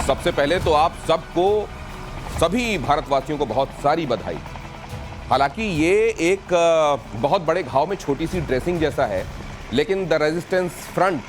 सबसे पहले तो आप सबको, सभी भारतवासियों को बहुत सारी बधाई। हालांकि ये एक बहुत बड़े घाव में छोटी सी ड्रेसिंग जैसा है, लेकिन द रेजिस्टेंस फ्रंट,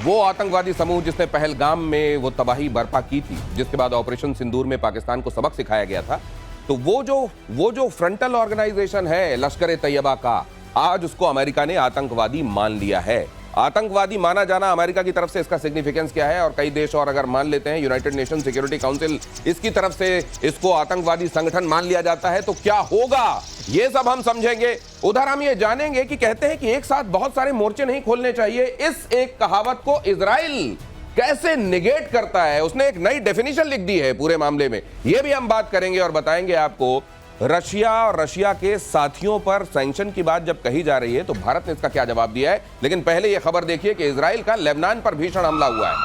वो आतंकवादी समूह जिसने पहलगाम में वो तबाही बर्पा की थी, जिसके बाद ऑपरेशन सिंदूर में पाकिस्तान को सबक सिखाया गया था, तो वो जो फ्रंटल ऑर्गेनाइजेशन है लश्कर तैयबा का, आज उसको अमेरिका ने आतंकवादी मान लिया है। आतंकवादी माना जाना अमेरिका की तरफ से इसका सिग्निफिकेंस क्या है, और कई देश और अगर मान लेते हैं, यूनाइटेड नेशन सिक्योरिटी काउंसिल इसकी तरफ से इसको आतंकवादी संगठन मान लिया जाता है, तो क्या होगा ये सब हम समझेंगे। उधर हम ये जानेंगे कि कहते हैं कि एक साथ बहुत सारे मोर्चे नहीं खोलने चाहिए, इस एक कहावत को इजराइल कैसे निगेट करता है। उसने एक नई डेफिनेशन लिख दी है पूरे मामले में, यह भी हम बात करेंगे और बताएंगे आपको। रशिया और रशिया के साथियों पर सैंक्शन की बात जब कही जा रही है, तो भारत ने इसका क्या जवाब दिया है। लेकिन पहले यह खबर देखिए कि इजराइल का लेबनान पर भीषण हमला हुआ है।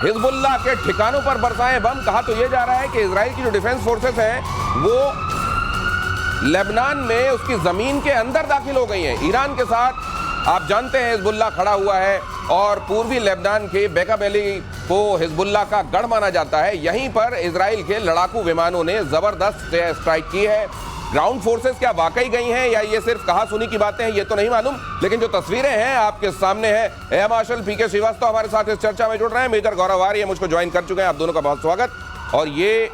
हिजबुल्लाह के ठिकानों पर बरसाए बम। कहा तो यह जा रहा है कि इजराइल की जो डिफेंस फोर्सेस हैं वो लेबनान में उसकी जमीन के अंदर दाखिल हो गई हैं। ईरान के साथ आप जानते हैं हिजबुल्लाह खड़ा हुआ है, और पूर्वी लेबनान के बेका वैली को हिजबुल्लाह का गढ़ माना जाता है। यहीं पर इजराइल के लड़ाकू विमानों ने जबरदस्त स्ट्राइक की है। ग्राउंड फोर्सेस क्या वाकई गई हैं या ये सिर्फ कहा सुनी की बातें हैं, ये तो नहीं मालूम, लेकिन जो तस्वीरें हैं आपके सामने हैं। एयर मार्शल पीके श्रीवास्तव हमारे साथ इस चर्चा में जुड़ रहे हैं, मेजर गौरव आर्य मुझको ज्वाइन कर चुके हैं। आप दोनों का बहुत स्वागत। और ये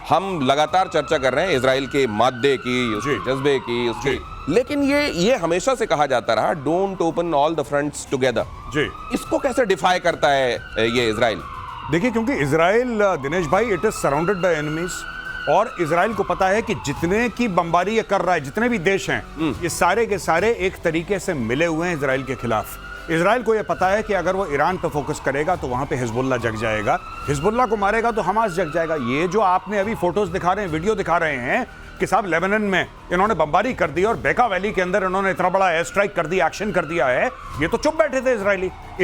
हम लगातार चर्चा कर रहे हैं इजराइल के मादे की, उसके जज्बे की, उसकी, लेकिन ये हमेशा से कहा जाता रहा, don't open all the fronts together. जी, इसको कैसे डिफाई करता है ये इजराइल? देखिए, क्योंकि इजराइल, दिनेश भाई, it is surrounded by enemies, और इजराइल को पता है कि जितने की बमबारी ये कर रहा है, जितने भी देश हैं, ये सारे के सारे एक तरीके से मिले हुए हैं इजराइल के खिलाफ। इजराइल को यह पता है कि अगर वो ईरान पे फोकस करेगा तो वहां पे हिजबुल्लाह जग जाएगा, हिजबुल्लाह को मारेगा तो हमास जग जाएगा। ये जो आपने अभी फोटोज दिखा रहे हैं, वीडियो दिखा रहे हैं कि साहब लेबनान में इन्होंने बमबारी कर दी और बेका वैली के अंदर इन्होंने इतना बड़ा एयर स्ट्राइक कर दिया, एक्शन कर दिया है, ये तो चुप बैठे थे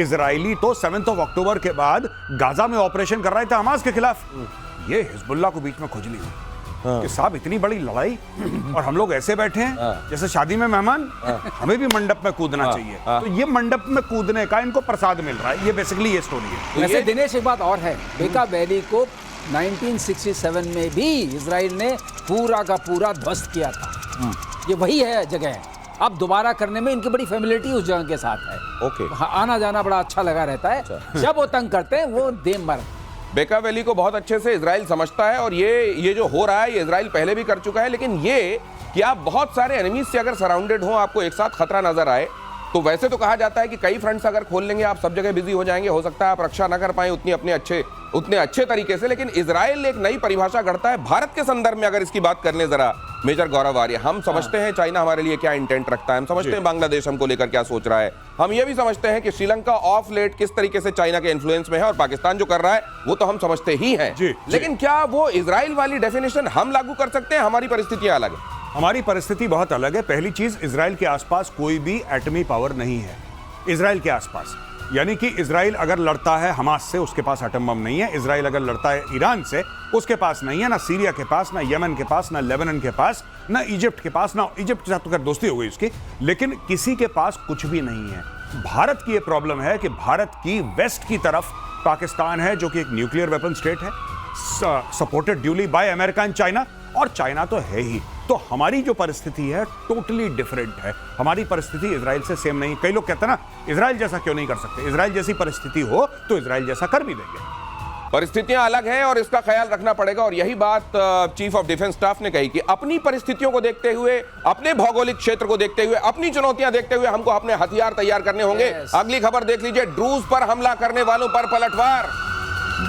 इजराइली तो 7 अक्टूबर के बाद गाजा में ऑपरेशन कर रहे थे हमास के खिलाफ। ये हिजबुल्लाह को बीच में खुजली हुई कि साहब इतनी बड़ी लड़ाई और हम लोग ऐसे बैठे हैं जैसे शादी में मेहमान, हमें भी मंडप में कूदना चाहिए। तो ये मंडप में कूदने का इनको प्रसाद मिल रहा है, ये बेसिकली ये स्टोरी है। वैसे दिनेश एक बात और है, बेका वैली को 1967 में भी इजराइल ने पूरा का पूरा ध्वस्त किया था। ये वही है जगह, अब दोबारा करने में इनकी बड़ी फैमिलिटी उस जगह के साथ है। ओके, आना जाना बड़ा अच्छा लगा रहता है। जब वो तंग करते हैं वो देम मर। बेका वैली को बहुत अच्छे से इजराइल समझता है, और ये जो हो रहा है ये इजराइल पहले भी कर चुका है। लेकिन ये कि आप बहुत सारे एनिमीज से अगर सराउंडेड हो, आपको एक साथ खतरा नजर आए, तो वैसे तो कहा जाता है कि कई फ्रंट्स अगर खोल लेंगे आप सब जगह बिजी हो जाएंगे, हो सकता है आप रक्षा ना कर पाए उतने अच्छे तरीके से। लेकिन इजराइल एक नई परिभाषा गढ़ता है भारत के संदर्भ में। अगर इसकी बात कर लें जरा मेजर गौरव आर्य, हम समझते हैं चाइना हमारे लिए क्या इंटेंट रखता है, हम समझते हैं बांग्लादेश हमको लेकर क्या सोच रहा है, हम ये भी समझते हैं कि श्रीलंका ऑफ लेट किस तरीके से चाइना के इन्फ्लुएंस में है, और पाकिस्तान जो कर रहा है वो तो हम समझते ही हैं। लेकिन क्या वो इजराइल वाली डेफिनेशन हम लागू कर सकते हैं? हमारी परिस्थितियां अलग है। हमारी परिस्थिति बहुत अलग है। पहली चीज, इजराइल के आसपास कोई भी एटमी पावर नहीं है। इजराइल के आसपास, यानी कि इजराइल अगर लड़ता है हमास से, उसके पास एटम बम नहीं है। इजराइल अगर लड़ता है ईरान से, उसके पास नहीं है, ना सीरिया के पास, ना यमन के पास, ना लेबनान के पास, ना इजिप्ट के पास। ना इजिप्ट के साथ तो दोस्ती हो गई उसकी, लेकिन किसी के पास कुछ भी नहीं है। भारत की यह प्रॉब्लम है कि भारत की वेस्ट की तरफ पाकिस्तान है, जो कि एक न्यूक्लियर वेपन स्टेट है, supported duly by America and China, और चाइना तो है ही। तो हमारी जो परिस्थिति है टोटली डिफरेंट है। हमारी परिस्थिति इजराइल से सेम नहीं। कई लोग कहते हैं ना, इजराइल जैसा क्यों नहीं कर सकते। इजराइल जैसी परिस्थिति हो तो इजराइल जैसा कर भी देंगे। परिस्थितियां अलग हैं और इसका ख्याल रखना पड़ेगा, और यही बात चीफ ऑफ डिफेंस स्टाफ ने कही कि अपनी परिस्थितियों को देखते हुए, अपने भौगोलिक क्षेत्र को देखते हुए, अपनी चुनौतियां देखते हुए हमको अपने हथियार तैयार करने होंगे। अगली खबर देख लीजिए, ड्रूज पर हमला करने वालों पर पलटवार,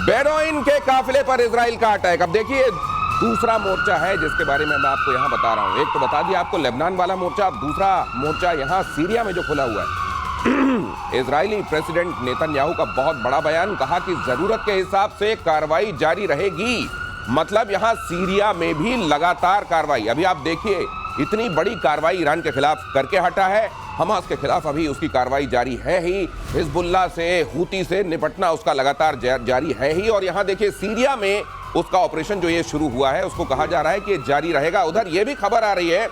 बेडोइन के काफिले पर इजराइल का अटैक। अब देखिए, दूसरा मोर्चा है जिसके बारे में मैं आपको यहां बता रहा हूं। एक तो बता दिया आपको लेबनान वाला मोर्चा, अब दूसरा मोर्चा यहां सीरिया में जो खुला हुआ है। इजरायली प्रेसिडेंट नेतन्याहू का बहुत बड़ा बयान, कहा कि जरूरत के हिसाब से कार्रवाई जारी रहेगी। मतलब यहां सीरिया में भी लगातार कार्रवाई। अभी आप देखिए, इतनी बड़ी कार्रवाई ईरान के खिलाफ करके हटा है, हमास के खिलाफ अभी उसकी कार्रवाई जारी है ही, हिजबुल्लाह से, हूती से निपटना उसका लगातार जारी है ही। और यहां देखिए सीरिया में उसका ऑपरेशन जो ये शुरू हुआ है, उसको कहा जा रहा है कि जारी रहेगा। उधर ये भी खबर आ रही है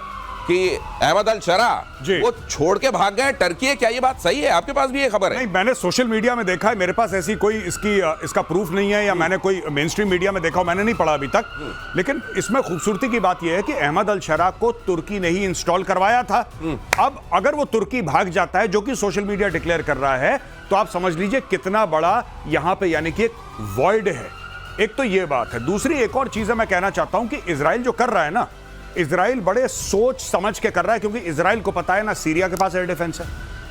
कि अहमद अल शरा जी। वो छोड़ के भाग गए टर्की है, क्या ये बात सही है? आपके पास भी ये खबर है? नहीं, मैंने सोशल मीडिया में देखा है, मेरे पास ऐसी कोई इसका प्रूफ नहीं है, या मैंने कोई मेन स्ट्रीम मीडिया में देखा हो, मैंने नहीं पढ़ा अभी तक। लेकिन इसमें खूबसूरती की बात यह है कि अहमद अल शरा को तुर्की ने ही इंस्टॉल करवाया था। अब अगर वो तुर्की भाग जाता है, जो कि सोशल मीडिया डिक्लेयर कर रहा है, तो आप समझ लीजिए कितना बड़ा यहां पे यानी कि एक वॉइड है। एक तो ये बात है। दूसरी एक और चीज मैं कहना चाहता हूं कि इजराइल जो कर रहा है ना, इजराइल बड़े सोच समझ के कर रहा है, क्योंकि इजराइल को पता है ना सीरिया के पास एयर डिफेंस है,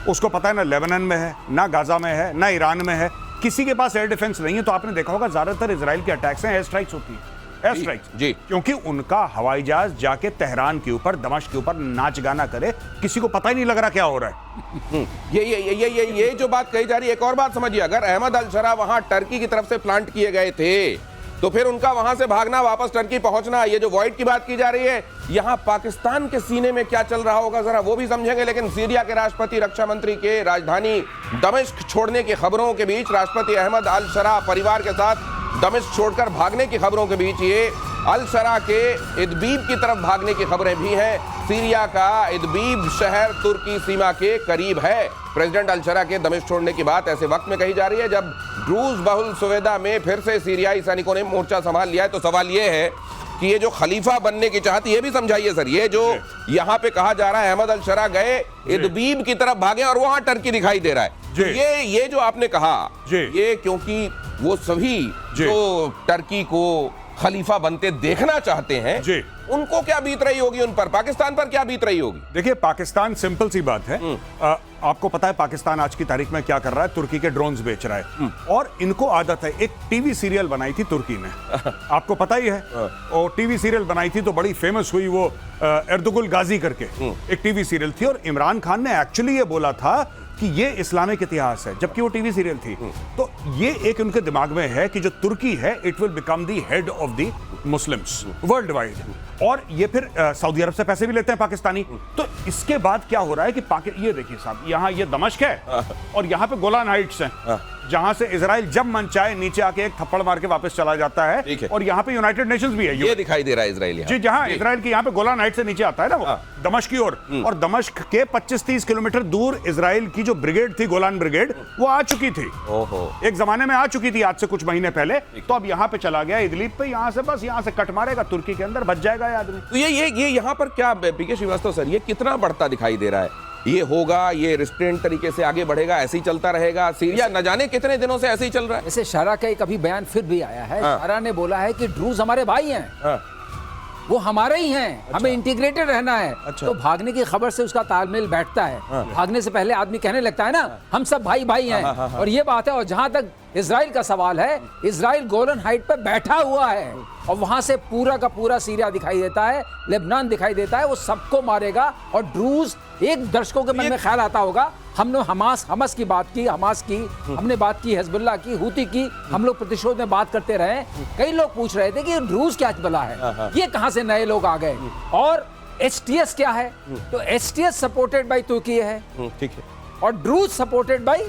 उसको पता है ना लेबनान में है, ना गाजा में है, ना ईरान में है, किसी के पास एयर डिफेंस नहीं है। तो आपने देखा होगा ज्यादातर इजराइल के अटैक्स हैं एयर स्ट्राइक्स होती है, एयर स्ट्राइक्स जी। क्योंकि उनका हवाई जहाज जाके तेहरान के ऊपर, दमिश्क के ऊपर नाच गाना करे, किसी को पता ही नहीं लग रहा क्या हो रहा है। ये जो बात कही जा रही है, एक और बात समझिए, अगर अहमद अल शरा वहां टर्की की तरफ से प्लांट किए गए थे, तो फिर उनका वहां से भागना, वापस टर्की पहुंचना, ये जो वॉइड की बात की जा रही है, यहां पाकिस्तान के सीने में क्या चल रहा होगा जरा वो भी समझेंगे। लेकिन सीरिया के राष्ट्रपति, रक्षा मंत्री के राजधानी दमिश्क छोड़ने की खबरों के बीच, राष्ट्रपति अहमद अल शरा परिवार के साथ दमिश्क छोड़कर भागने की खबरों के बीच, ये अल शरा के इदबीब की तरफ भागने की खबरें भी हैं। सीरिया का इदबीब शहर तुर्की सीमा के करीब है। प्रेसिडेंट अल शरा के दमिश्क छोड़ने की बात ऐसे वक्त में कही जा रही है जब ड्रूज बहुल सुवेदा में फिर से सीरियाई सैनिकों ने मोर्चा संभाल लिया है। तो सवाल ये है कि ये जो खलीफा बनने की चाहती, ये भी समझाइए सर, ये जो यहाँ पे कहा जा रहा है अहमद अल शरा गए इदबीब की तरफ भागे और वहां टर्की दिखाई दे रहा है, तो ये जो आपने कहा, ये क्योंकि वो सभी जो टर्की को खलीफा बनते देखना चाहते हैं, उनको क्या बीत रही होगी, उन पर, पाकिस्तान पर क्या बीत रही होगी? देखिए, पाकिस्तान सिंपल सी बात है, आपको पता है पाकिस्तान आज की तारीख में क्या कर रहा है, तुर्की के ड्रोन्स बेच रहा है। और इनको आदत है, एक टीवी सीरियल बनाई थी तुर्की ने, आपको पता ही है, और टीवी सीरियल बनाई थी तो बड़ी फेमस हुई, वो एर्दुगुल गाजी करके एक टीवी सीरियल थी। और इमरान खान ने एक्चुअली ये बोला था कि ये इस्लामिक इतिहास है, जबकि वो टीवी सीरियल थी। तो ये एक उनके दिमाग में है कि जो तुर्की है, it will become the head of the Muslims world wide. और ये फिर सऊदी अरब से पैसे भी लेते हैं पाकिस्तानी। तो इसके बाद क्या हो रहा है कि ये देखिए साहब, यहाँ ये दमिश्क है और यहाँ पे गोलान हाइट्स हैं, जहां से इजराइल जब मन चाहे नीचे आके एक थप्पड़ मार के वापस चला जाता है। और यहाँ पे यूनाइटेड नेशंस भी है, ये दिखाई दे रहा है इजराइल जी, जहां इजराइल के यहाँ पे गोलान हाइट से नीचे आता है ना वो दमिश्क की ओर। और दमिश्क के 25-30 किलोमीटर दूर इजराइल की जो ब्रिगेड थी, गोलान ब्रिगेड, वो आ चुकी थी, एक जमाने में आ चुकी थी, आज से कुछ महीने पहले। तो अब यहाँ पे चला गया इदलिब पे, यहाँ से बस यहाँ से कट मारेगा, तुर्की के अंदर बच जाएगा ये आदमी। तो ये यहाँ पर क्या पीके श्रीवास्तव सर, ये कितना बढ़ता दिखाई दे रहा है? ये होगा, ये रिस्ट्रेंट तरीके से आगे बढ़ेगा, ऐसे ही चलता रहेगा? सीरिया न जाने कितने दिनों से ऐसे ही चल रहा है। ऐसे शरा का एक अभी बयान फिर भी आया है। शरा ने बोला है कि ड्रूज हमारे भाई हैं, वो हमारे ही हैं, हमें इंटीग्रेटेड रहना है। तो भागने की खबर से उसका तालमेल बैठता है। भागने से पहले आदमी कहने लगता है ना, हम सब भाई भाई हैं। और ये बात है। और जहां तक इजराइल का सवाल है, इजराइल गोलन हाइट पे बैठा हुआ है और वहां से पूरा का पूरा सीरिया दिखाई देता है, लेबनान दिखाई देता है, वो सबको मारेगा। और ड्रूज, एक दर्शकों के मन में ख्याल आता होगा, हमने हमास की बात की, हमास की हमने बात की, हिजबुल्लाह की, हूती की, हम लोग प्रतिशोध में बात करते रहे। कई लोग पूछ रहे थे कि ड्रूज क्या बला है, ये कहां से नए लोग आ गए। और HTS क्या है? तो HTS सपोर्टेड बाय तुर्की है, ठीक है, और ड्रूज सपोर्टेड बाय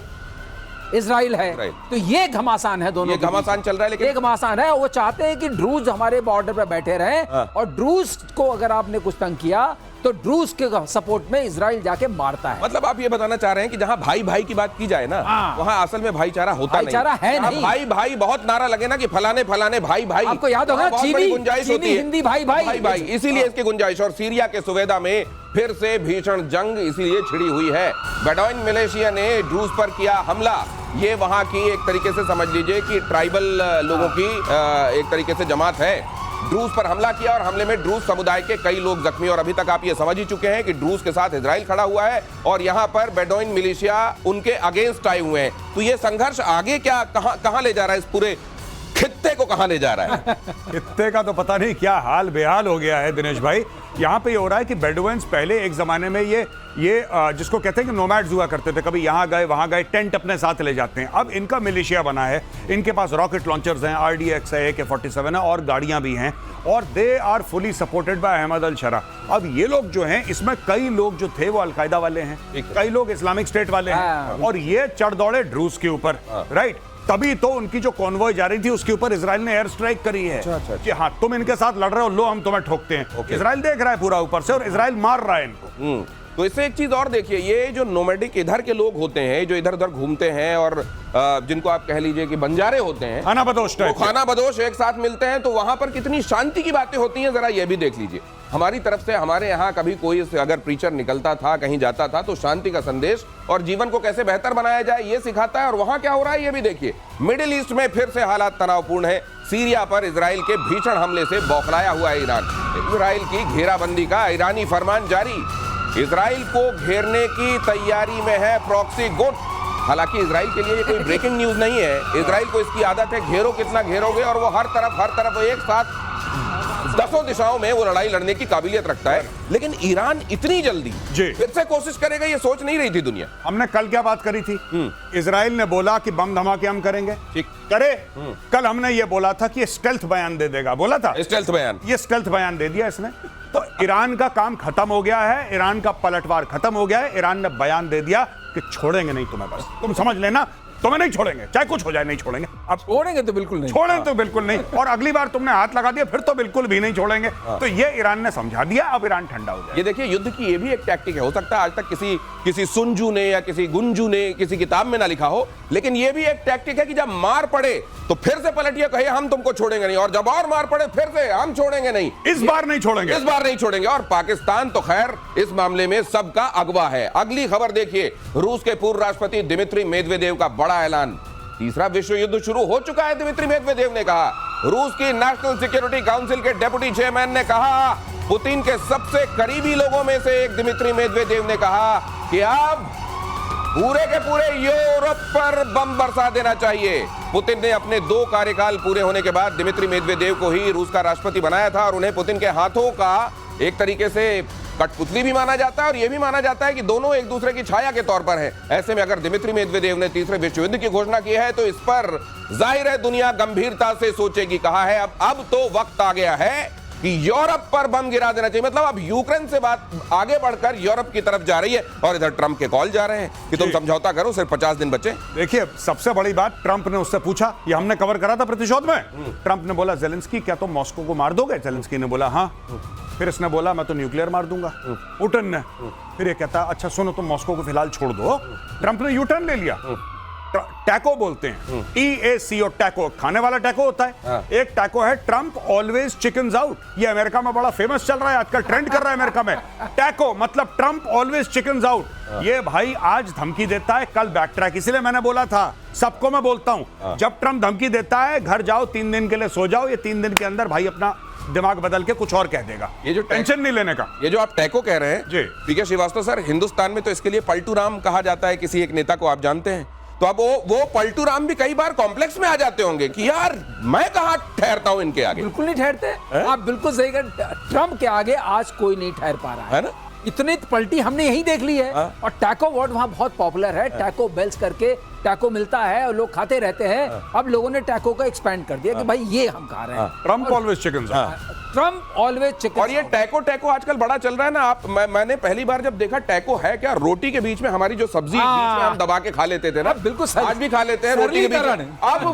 इजराइल है। तो ये घमासान है, दोनों घमासान चल रहा है। लेकिन ये घमासान है। वो चाहते हैं कि ड्रूज हमारे बॉर्डर पे बैठे रहें, और ड्रूज को अगर आपने कुछ तंग किया तो ड्रूज के सपोर्ट में इजराइल जाके मारता है। मतलब आप ये बताना चाह रहे हैं कि जहां भाई भाई की बात की जाए ना, वहां असल में भाईचारा होता नहीं। भाई भाई बहुत नारा लगे ना कि फलाने फलाने भाई भाई, आपको याद होगा चीनी गुंजाइश होती है, हिंदी भाई भाई भाई, इसीलिए इसकी गुंजाइश। और सीरिया के सुवेदा में फिर से भीषण जंग इसीलिए छिड़ी हुई है। बेडौइन मिलिशिया ने ड्रूज पर किया हमला। ये वहां की एक तरीके से समझ लीजिए कि ट्राइबल लोगों की एक तरीके से जमात है। ड्रूज पर हमला किया और हमले में ड्रूज समुदाय के कई लोग जख्मी। और अभी तक आप ये समझ ही चुके हैं कि ड्रूज के साथ इजराइल खड़ा हुआ है और यहां पर बेडौइन मिलिशिया उनके अगेंस्ट आए हुए हैं। तो ये संघर्ष आगे क्या कहां ले जा रहा है, इस पूरे खित्ते को कहां ले जा रहा है? खित्ते का तो पता नहीं क्या हाल बेहाल हो गया है दिनेश भाई। यहाँ पे ये हो रहा है कि बेडुइन्स पहले एक जमाने में ये जिसको कहते हैं कि नोमैड्स हुआ करते थे, कभी यहाँ गए वहाँ गए, टेंट अपने साथ ले जाते हैं। अब इनका मिलिशिया बना है, इनके पास रॉकेट लॉन्चर्स हैं, RDX है, AK-47 है और गाड़ियाँ भी हैं, और they are fully supported by Ahmed al Sharaa. अब ये लोग जो हैं, इसमें कई लोग जो थे वो अलकायदा वाले हैं, कई लोग इस्लामिक स्टेट वाले हैं, और ये चढ़ दौड़े ड्रूज के ऊपर, राइट। तभी तो उनकी जो कॉन्वॉय जा रही थी उसके ऊपर इजराइल ने एयर स्ट्राइक करी है कि हाँ तुम इनके साथ लड़ रहे हो, लो हम तुम्हें ठोकते हैं। इजराइल देख रहा है पूरा ऊपर से और इजराइल मार रहा है इनको। तो इससे एक चीज और देखिए, ये जो नोमैडिक इधर के लोग होते हैं जो इधर उधर घूमते हैं और जिनको आप कह लीजिए कि बंजारे होते हैं, खाना बदोश वो खाना बदोश एक साथ मिलते हैं, तो वहां पर कितनी शांति की बातें होती हैं, जरा ये भी देख लीजिए। हमारी तरफ से हमारे यहाँ कभी कोई अगर प्रीचर निकलता था, कहीं जाता था, तो शांति का संदेश और जीवन को कैसे बेहतर बनाया जाए ये सिखाता है। और वहां क्या हो रहा है ये भी देखिए। मिडिल ईस्ट में फिर से हालात तनावपूर्ण है। सीरिया पर इजराइल के भीषण हमले से बौखलाया हुआ है ईरान। इजराइल की घेराबंदी का ईरानी फरमान जारी। इजराइल को घेरने की तैयारी में है प्रॉक्सी गुट। हालांकि इजराइल के लिए ये कोई ब्रेकिंग न्यूज नहीं है। इजराइल को इसकी आदत है, घेरो कितना घेरोगे, और वो हर तरफ एक साथ दसों दिशाओं में वो लड़ाई लड़ने की काबिलियत रखता है। लेकिन ईरान इतनी जल्दी फिर से कोशिश करेगा, ये सोच नहीं रही थी दुनिया। हमने कल क्या बात करी थी? इजराइल ने बोला कि बम धमाके हम करेंगे, ठीक करे। कल हमने ये बोला था कि स्टेल्थ बयान दे देगा, बोला था स्टेल्थ बयान। ये स्टेल्थ बयान दे दिया इसने। तो ईरान का काम खत्म हो गया है, ईरान का पलटवार खत्म हो गया है। ईरान ने बयान दे दिया कि छोड़ेंगे नहीं तुम्हें, बस तुम समझ लेना, तुम्हें नहीं छोड़ेंगे, चाहे कुछ हो जाए नहीं छोड़ेंगे। अब छोड़ेंगे तो बिल्कुल नहीं, छोड़ें तो बिल्कुल नहीं, और अगली बार तुमने हाथ लगा दिया फिर तो बिल्कुल भी नहीं छोड़ेंगे। तो ये ईरान ने समझा दिया, अब ईरान ठंडा हो जाए। ये देखिए, युद्ध की ये भी एक टैक्टिक है। हो सकता है आज तक किसी सुनजू ने या किसी गुंजू ने किसी किताब में ना लिखा हो, लेकिन ये भी एक टैक्टिक है कि जब मार पड़े तो फिर से पलटिए, कहे हम तुमको छोड़ेंगे नहीं, और जब और मार पड़े फिर से हम छोड़ेंगे नहीं, इस बार नहीं छोड़ेंगे, इस बार नहीं छोड़ेंगे। और पाकिस्तान तो खैर इस मामले में सबका अगवा है। अगली खबर देखिए, रूस के पूर्व राष्ट्रपति दिमित्री मेदवेदेव का बड़ा ऐलान। तीसरा विश्व युद्ध शुरू हो चुका है, दिमित्री मेदवेदेव ने कहा। रूस की नेशनल सिक्योरिटी काउंसिल के डेप्यूटी चेयरमैन ने कहा। पुतिन के सबसे करीबी लोगों में से एक दिमित्री मेदवेदेव ने कहा कि अब पूरे के पूरे यूरोप पर बम बरसा देना चाहिए। पुतिन ने अपने 2 कार्यकाल पूरे होने के बाद दिमित्री मेदवेदेव को ही रूस का राष्ट्रपति बनाया था, और उन्हें पुतिन के हाथों का एक तरीके से कठपुतली भी माना जाता है, और यह भी माना जाता है कि दोनों एक दूसरे की छाया के तौर पर हैं। ऐसे में अगर दिमित्री मेदवेदेव ने तीसरे विश्व युद्ध की घोषणा की है तो इस पर जाहिर है दुनिया गंभीरता से सोचेगी। कहा है अब तो वक्त आ गया है कि यूरोप पर बम गिरा देना चाहिए। मतलब अब यूक्रेन से बात आगे बढ़कर यूरोप की तरफ जा रही है, और इधर ट्रंप के कॉल जा रहे हैं कि तुम समझौता करो, सिर्फ 50 दिन बचे। देखिए, सबसे बड़ी बात, ट्रंप ने उससे पूछा, ये हमने कवर करा था प्रतिशोध में। ट्रंप ने बोला, जेलेंस्की क्या तुम मॉस्को को मार दोगे? जेलेंस्की ने बोला हाँ। फिर इसने बोला, मैं तो न्यूक्लियर मार दूंगा, पुतिन ने। फिर ये कहता, अच्छा सुनो, तुम मॉस्को को फिलहाल छोड़ दो। ट्रंप ने यू टर्न ले लिया। टैको बोलते हैं, TACO, टैको, खाने वाला टैको होता है। एक टैको है ट्रंप ऑलवेज चिकन्स आउट। ये अमेरिका में बड़ा फेमस चल रहा है आजकल, ट्रेंड कर रहा है अमेरिका में। टैको मतलब ट्रंप ऑलवेज चिकन्स आउट। ये भाई आज धमकी देता है, कल बैक ट्रैक। इसलिए मैंने बोला था, सबको मैं बोलता हूं, जब ट्रंप धमकी देता है, घर जाओ 3 दिन के लिए सो जाओ, ये 3 दिन के अंदर भाई अपना दिमाग बदल के कुछ और कह देगा। ये जो टेंशन नहीं लेने का। ये जो आप टैको कह रहे हैं जी, पीके श्रीवास्तव सर, हिंदुस्तान में तो इसके लिए पलटू राम कहा जाता है किसी एक नेता को, आप जानते हैं। तो अब वो पलटू राम भी कई बार कॉम्प्लेक्स में आ जाते होंगे कि यार मैं कहां ठहरता हूं इनके आगे। बिल्कुल नहीं ठहरते, आप बिल्कुल सही कह। ट्रंप के आगे आज कोई नहीं ठहर पा रहा है ना। इतनी पलटी हमने यही देख ली है। और टैको वर्ड वहां बहुत पॉपुलर है। टैको बेल्स करके टैको मिलता है और लोग खाते रहते हैं। अब लोगों ने टैको को एक्सपेंड कर दिया कि भाई ये हम खा रहे हैं। Trump always chicken, Trump always chicken. और ये टैको आजकल बड़ा चल रहा है ना। मैंने पहली बार जब देखा टैको है क्या, रोटी के बीच में हमारी जो सब्जी बीच में हम दबा के खा लेते थे ना, बिल्कुल आज भी खा लेते हैं रोटी के बीच में। अब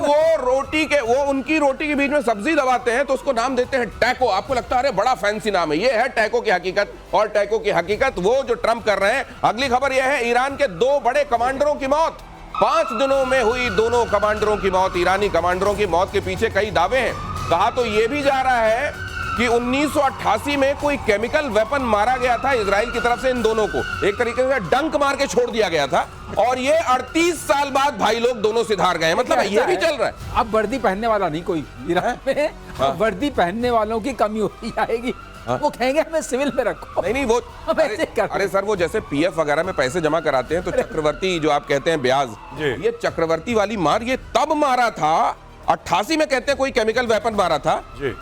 वो उनकी रोटी के बीच में सब्जी दबाते हैं तो उसको नाम देते हैं टैको। आपको लगता है अरे बड़ा फैंसी नाम है, ये है टैको की हकीकत। और टैको की हकीकत वो जो ट्रंप कर रहे हैं। अगली खबर यह है, ईरान के 2 बड़े कमांडरों की मौत। 5 दिनों में हुई दोनों कमांडरों की मौत। ईरानी कमांडरों की मौत के पीछे कई दावे हैं। कहा तो यह भी जा रहा है कि 1988 में कोई केमिकल वेपन मारा गया था इजराइल की तरफ से इन दोनों को, एक तरीके से डंक मार के छोड़ दिया गया था। और ये 38 साल बाद भाई लोग दोनों सिधार गए। मतलब ये भी चल रहा है। अब वर्दी पहनने वाला नहीं कोई ईरान में। वर्दी पहनने वालों की कमी होती जाएगी। वो कहेंगे हमें सिविल में रखो। नहीं वो अरे सर, वो जैसे PF वगैरह में पैसे जमा कराते हैं तो चक्रवर्ती जो आप कहते हैं ब्याज, ये चक्रवर्ती वाली मार ये तब मारा था 88 में, कहते हैं कोई केमिकल वेपन मारा था,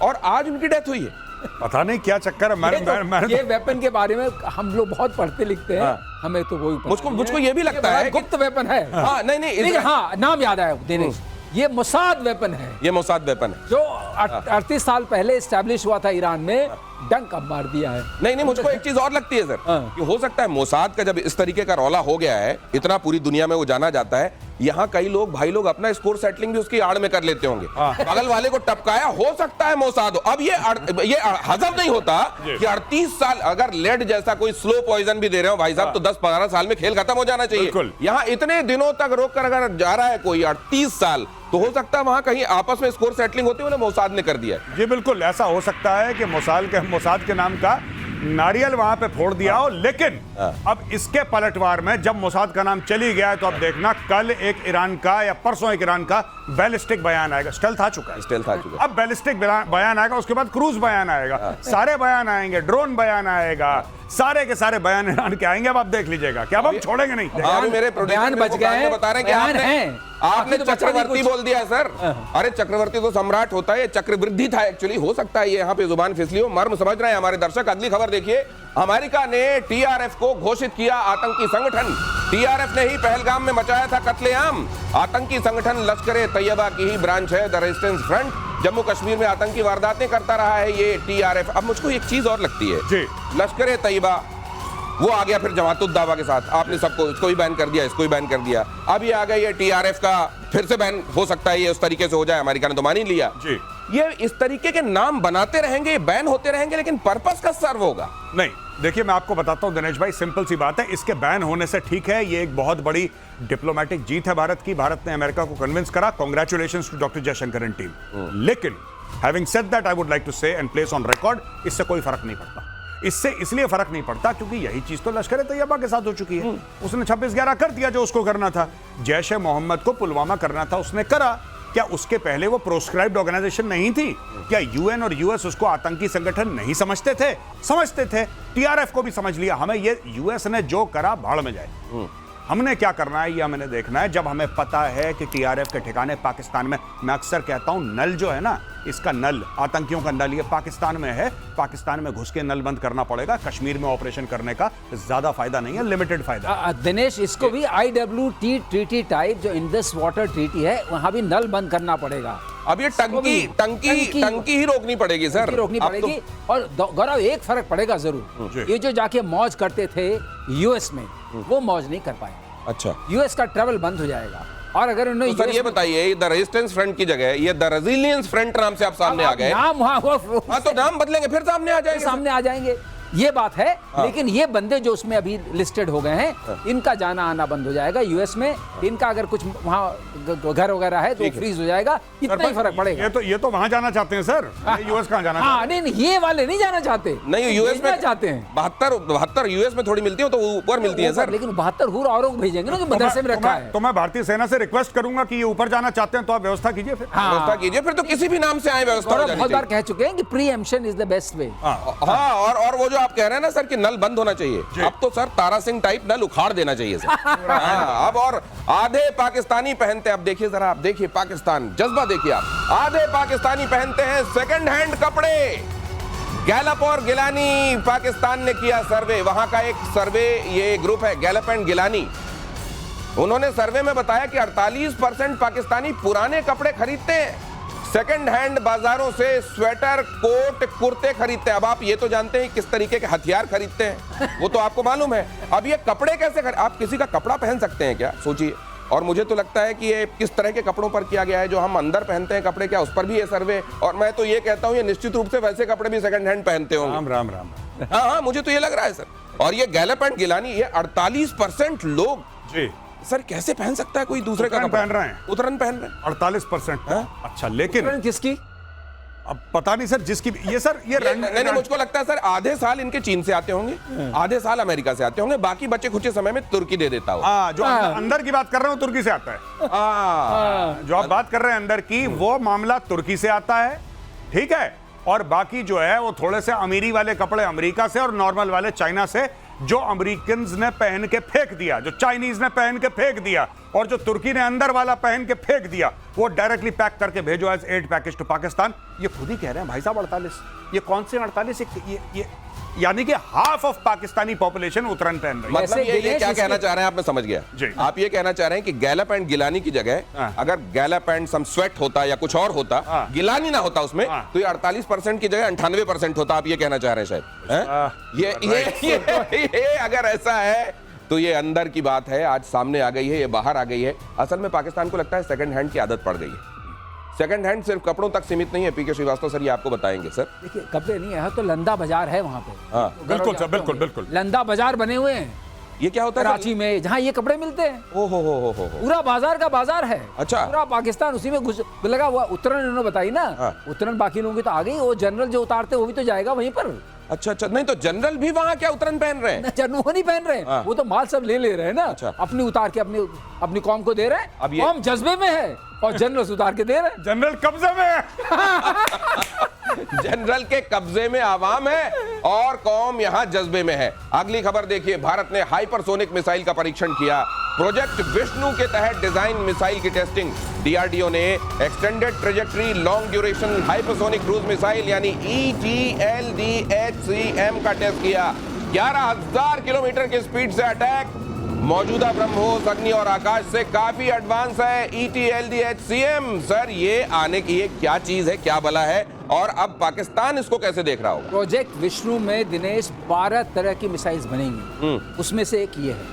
और आज उनकी डेथ हुई है। पता नहीं क्या चक्कर है। ये वेपन के बारे में हम लोग बहुत पढ़ते लिखते हैं। हमें तो वही मुझको ये भी लगता है गुप्त वेपन है। नहीं, हाँ नाम याद आया दिनेश, ये मोसाद वेपन है। ये मोसाद वेपन है जो 38 साल पहले एस्टैब्लिश हुआ था ईरान में। डंक अब मार दिया है। नहीं मुझको एक चीज और लगती है सर कि हो सकता है मोसाद का जब इस तरीके का रौला हो गया है, इतना पूरी दुनिया में वो जाना जाता है, यहाँ कई लोग भाई लोग अपना स्कोर सेटलिंग भी उसकी आड़ में कर लेते होंगे। बगल वाले को टपकाया, हो सकता है मोसाद हो। अब ये हजम नहीं होता कि 38 साल अगर लेड जैसा कोई स्लो पॉइजन भी दे रहे हो भाई साहब, तो 10-15 साल में खेल खत्म हो जाना चाहिए। यहाँ इतने दिनों तक रोक कर अगर जा रहा है कोई 38 साल, तो हो सकता है वहां कहीं आपस में स्कोर सेटलिंग होती है, मोसाद ने कर दिया है। जी बिल्कुल, ऐसा हो सकता है कि मोसाद के नाम का नारियल वहां पे फोड़ दिया हो। लेकिन अब इसके पलटवार में जब मोसाद का नाम चली गया है, तो अब देखना कल एक ईरान का या परसों एक ईरान का बैलिस्टिक बयान आएगा। स्टेल्थ आ चुका है, अब बैलिस्टिक बयान आएगा, उसके बाद क्रूज बयान आएगा, सारे बयान आएंगे, ड्रोन बयान आएगा, सारे के सारे बयान ईरान के आएंगे। अब आप देख लीजिएगा कि अब हम छोड़ेंगे नहीं। मेरे बयान बच गए हैं, बता रहे हैं कि आपने चक्रवर्ती बोल दिया है सर। अरे चक्रवर्ती तो सम्राट होता है, चक्रवृद्धि था एक्चुअली। हो सकता है ये यहाँ पे जुबान फिसली हो, मर्म समझ रहे हैं हमारे दर्शक। अगली खबर देखिए, अमेरिका ने टीआरएफ को घोषित किया आतंकी संगठन। टीआरएफ ने ही पहलगाम में मचाया था कत्लेआम। आतंकी संगठन लश्कर तैयबा की ही ब्रांच है, the resistance front. Jammu Kashmir में आतंकी वारदातें करता रहा है ये टीआरएफ। अब मुझको एक चीज और लगती है जी, लश्कर तैयबा वो आ गया, फिर जमातुद्दावा के साथ आपने सबको, इसको भी बैन कर दिया, इसको भी बैन कर दिया, अब ये आ गया ये टीआरएफ का फिर से बैन हो सकता है, ये उस तरीके से हो जाए। अमेरिका ने तो मान ही लिया जी। ये इस तरीके के नाम बनाते रहेंगे, बैन होते रहेंगे, लेकिन पर्पस का सर्व होगा नहीं। देखिए मैं आपको बताता हूं दिनेश भाई, सिंपल सी बात है, इसके बैन होने से ठीक है, ये एक बहुत बड़ी डिप्लोमेटिक जीत है भारत की। भारत ने अमेरिका को कन्विंस करा, congratulations to doctor Jaishankar and team. लेकिन having said that, I would like to say and place on record, इससे कोई फर्क नहीं पड़ता। इससे इसलिए फर्क नहीं पड़ता क्योंकि यही चीज तो लश्कर तैयबा के साथ हो चुकी है। उसने 26/11 कर दिया जो उसको करना था। जैश ए मोहम्मद को पुलवामा करना था, उसने करा। क्या उसके पहले वो प्रोस्क्राइब्ड ऑर्गेनाइजेशन नहीं थी? क्या यूएन और यूएस उसको आतंकी संगठन नहीं समझते थे? समझते थे। टीआरएफ को भी समझ लिया। हमें ये यूएस ने जो करा भाड़ में जाए, हमने क्या करना है ये हमें देखना है। जब हमें पता है कि टीआरएफ के ठिकाने पाकिस्तान में, मैं अक्सर कहता हूं नल जो है ना, इसका नल, आतंकियों का नल, ये पाकिस्तान में है। पाकिस्तान में घुस के नल बंद करना पड़ेगा। कश्मीर में ऑपरेशन करने का ज्यादा फायदा नहीं है, लिमिटेड फायदा। दिनेश, इसको भी IWT ट्रीटी टाइप जो इंडस वाटर ट्रीटी है, वहां भी नल बंद करना पड़ेगा। अब ये टंकी ही रोकनी पड़ेगी सर, रोकनी पड़ेगी। और गौरव एक फर्क पड़ेगा जरूर, ये जो जाके मौज करते थे यूएस में, वो मौज नहीं कर पाए। अच्छा, यूएस का ट्रैवल बंद हो जाएगा। और अगर उन्होंने तो सर ये बताइए, द रेजिस्टेंस फ्रंट की जगह ये द रेजिलियंस फ्रंट नाम से आप सामने आ गए। नाम वहां हाँ, तो नाम बदलेंगे फिर सामने आ जाएंगे, सामने आ जाएंगे, ये बात है। लेकिन ये बंदे जो उसमें अभी लिस्टेड हो गए हैं, इनका जाना आना बंद हो जाएगा यूएस में। इनका अगर कुछ वहां घर वगैरह है तो फ्रीज हो जाएगा। इतना ही फर्क पड़ेगा। ये तो वहां जाना चाहते हैं सर, यूएस कहां जाना? हाँ, नहीं, ये वाले नहीं जाना चाहते। नहीं, यूएस में चाहते हैं। 72 यूएस में थोड़ी मिलती है, तो ऊपर मिलती है सर। लेकिन 72 हूर औरों को भेजेंगे ना, जो मदरसे में रखा है। तो मैं भारतीय सेना से रिक्वेस्ट करूंगा कि ये ऊपर जाना चाहते हैं तो आप व्यवस्था कीजिए, फिर व्यवस्था कीजिए, फिर तो किसी भी नाम से आए व्यवस्था हो जानी चाहिए। बहुत बार कह चुके हैं कि प्रीएम्प्शन इज द बेस्ट वे। हाँ, और वो जो आप कह रहे हैं ना सर कि नल बंद होना चाहिए, अब तो सर तारा सिंह टाइप नल उखाड़ देना चाहिए सर। हाँ, अब और आधे पाकिस्तानी पहनते, अब देखिए जरा, आप देखिए पाकिस्तान, जज्बा देखिए आप, आधे पाकिस्तानी पहनते हैं सेकंड हैंड कपड़े। गैलप और गिलानी पाकिस्तान ने किया सर्वे, वहां का एक सर्वे, ये ग्रुप है गैलप एंड गिलानी, उन्होंने सर्वे में बताया कि 48% पाकिस्तानी पुराने कपड़े खरीदते हैं, सेकंड हैंड बाजारों से स्वेटर, कोट, कुर्ते खरीदते हैं। अब आप ये तो जानते हैं किस तरीके के हथियार खरीदते हैं, वो तो आपको मालूम है। अब ये कपड़े कैसे आप किसी का कपड़ा पहन सकते हैं क्या? सोचिए। और मुझे तो लगता है कि ये किस तरह के कपड़ों पर किया गया है, जो हम अंदर पहनते हैं कपड़े, क्या उस पर भी ये सर्वे? और मैं तो ये कहता हूँ ये निश्चित रूप से वैसे कपड़े भी सेकंड हैंड पहनते होंगे। राम राम राम। हाँ, मुझे तो ये लग रहा है सर। और ये गैलप एंड गिलानी, ये 48% लोग जी सर कैसे पहन सकता है कोई दूसरे का पहन रहे हैं? उतरन पहन रहे हैं 48%। अच्छा, लेकिन किसकी? अब पता नहीं सर, जिसकी ये सर नहीं, मुझको लगता है सर आधे साल इनके चीन से आते होंगे, आधे साल अमेरिका से आते होंगे, बाकी बचे कुछ समय में तुर्की दे देता हो। जो अंदर की बात कर रहे हो तुर्की से आता है। जो आप बात कर रहे हैं अंदर की, वो मामला तुर्की से आता है, ठीक है। और बाकी जो है वो थोड़े से अमीरी वाले कपड़े अमेरिका से, और नॉर्मल वाले चाइना से, जो अमेरिकन्स ने पहन के फेंक दिया, जो चाइनीज ने पहन के फेंक दिया, और जो तुर्की ने अंदर वाला पहन के फेंक दिया, वो डायरेक्टली पैक करके भेजो as aid package to Pakistan. ये खुद ही कह रहे हैं भाई साहब 48। ये कौन से 48? यानी कि हाफ ऑफ पाकिस्तानी पॉपुलेशन उत्तरायण पहन रही है। मतलब ऐसे ये दिनेश क्या इसके- कहना चाह रहे हैं आप, मैं समझ गया जी। आप ये कहना चाह रहे हैं कि गैलप एंड गिलानी की जगह हाँ। अगर गैलप एंड सम स्वेट होता या कुछ और होता, हाँ। गिलानी ना होता उसमें, हाँ। तो ये 48% की जगह 98% होता। आप ये कहना चाह रहे हैं शायद, हैं? ये अगर ऐसा है तो ये अंदर की बात है, आज सामने आ गई है, ये बाहर आ गई है। असल में पाकिस्तान को लगता है सेकंड हैंड की आदत पड़ गई है। सेकंड हैंड सिर्फ कपड़ों तक सीमित नहीं है। पीके श्रीवास्तव सर ये आपको बताएंगे सर। देखिए कपड़े नहीं है तो लंदा बाजार है वहाँ पे। हाँ। तो बिल्कुल सर, आपको बिल्कुल, बिल्कुल। लंदा बाजार बने हुए हैं ये क्या होता है कराची में, जहाँ ये कपड़े मिलते हैं। ओ हो। पूरा बाजार का बाजार है। अच्छा। पूरा पाकिस्तान उसी में घुस लगा हुआ। उत्तरायण उन्होंने बताई ना, हाँ। उत्तरायण बाकी लोगों की तो आ गई, वो जनरल जो उतारते वो भी तो जाएगा वहीं पर। अच्छा, नहीं तो जनरल भी वहां क्या उत्तरायण पहन रहे हैं? जनरल वो नहीं पहन रहे हैं, हाँ। वो तो माल सब ले रहे हैं ना। अच्छा। अपनी उतार के अपनी कौम को दे रहे हैं। अब ये- कौम जज्बे में है और जनरल उतार के दे रहे हैं। जनरल कब्जे में है। जनरल के कब्जे में आवाम है और कौम यहां जज्बे में है। अगली खबर देखिए, भारत ने हाइपरसोनिक मिसाइल का परीक्षण किया। प्रोजेक्ट विष्णु के तहत डिजाइन मिसाइल की टेस्टिंग। डीआरडीओ ने extended trajectory long duration hypersonic cruise missile यानी ETLDHCM का टेस्ट किया। 11,000 किलोमीटर की स्पीड से अटैक। मौजूदा ब्रह्मोस, अग्नि और आकाश से काफी एडवांस है ETLDHCM। सर ये आने की ये क्या चीज है, क्या बला है, और अब पाकिस्तान इसको कैसे देख रहा होगा? प्रोजेक्ट विष्णु में दिनेश 12 तरह की मिसाइल्स बनेंगी। उसमें से एक ये है,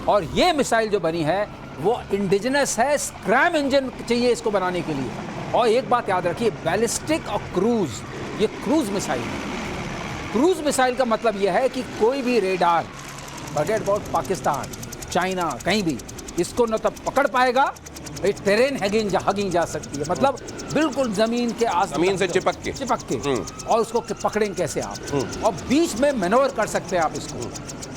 और ये मिसाइल जो बनी है वो इंडिजिनस है। स्क्रैम इंजन चाहिए इसको बनाने के लिए। और एक बात याद रखिए, बैलिस्टिक और क्रूज, ये क्रूज मिसाइल है। क्रूज मिसाइल का मतलब यह है कि कोई भी radar, forget about Pakistan, China, कहीं भी इसको न तो पकड़ पाएगा, टेरेन हगिंग जा सकती है। मतलब बिल्कुल जमीन के आस जमीन से चिपक के। और उसको पकड़ेंगे कैसे आप, और बीच में मैनोवर कर सकते हैं आप इसको,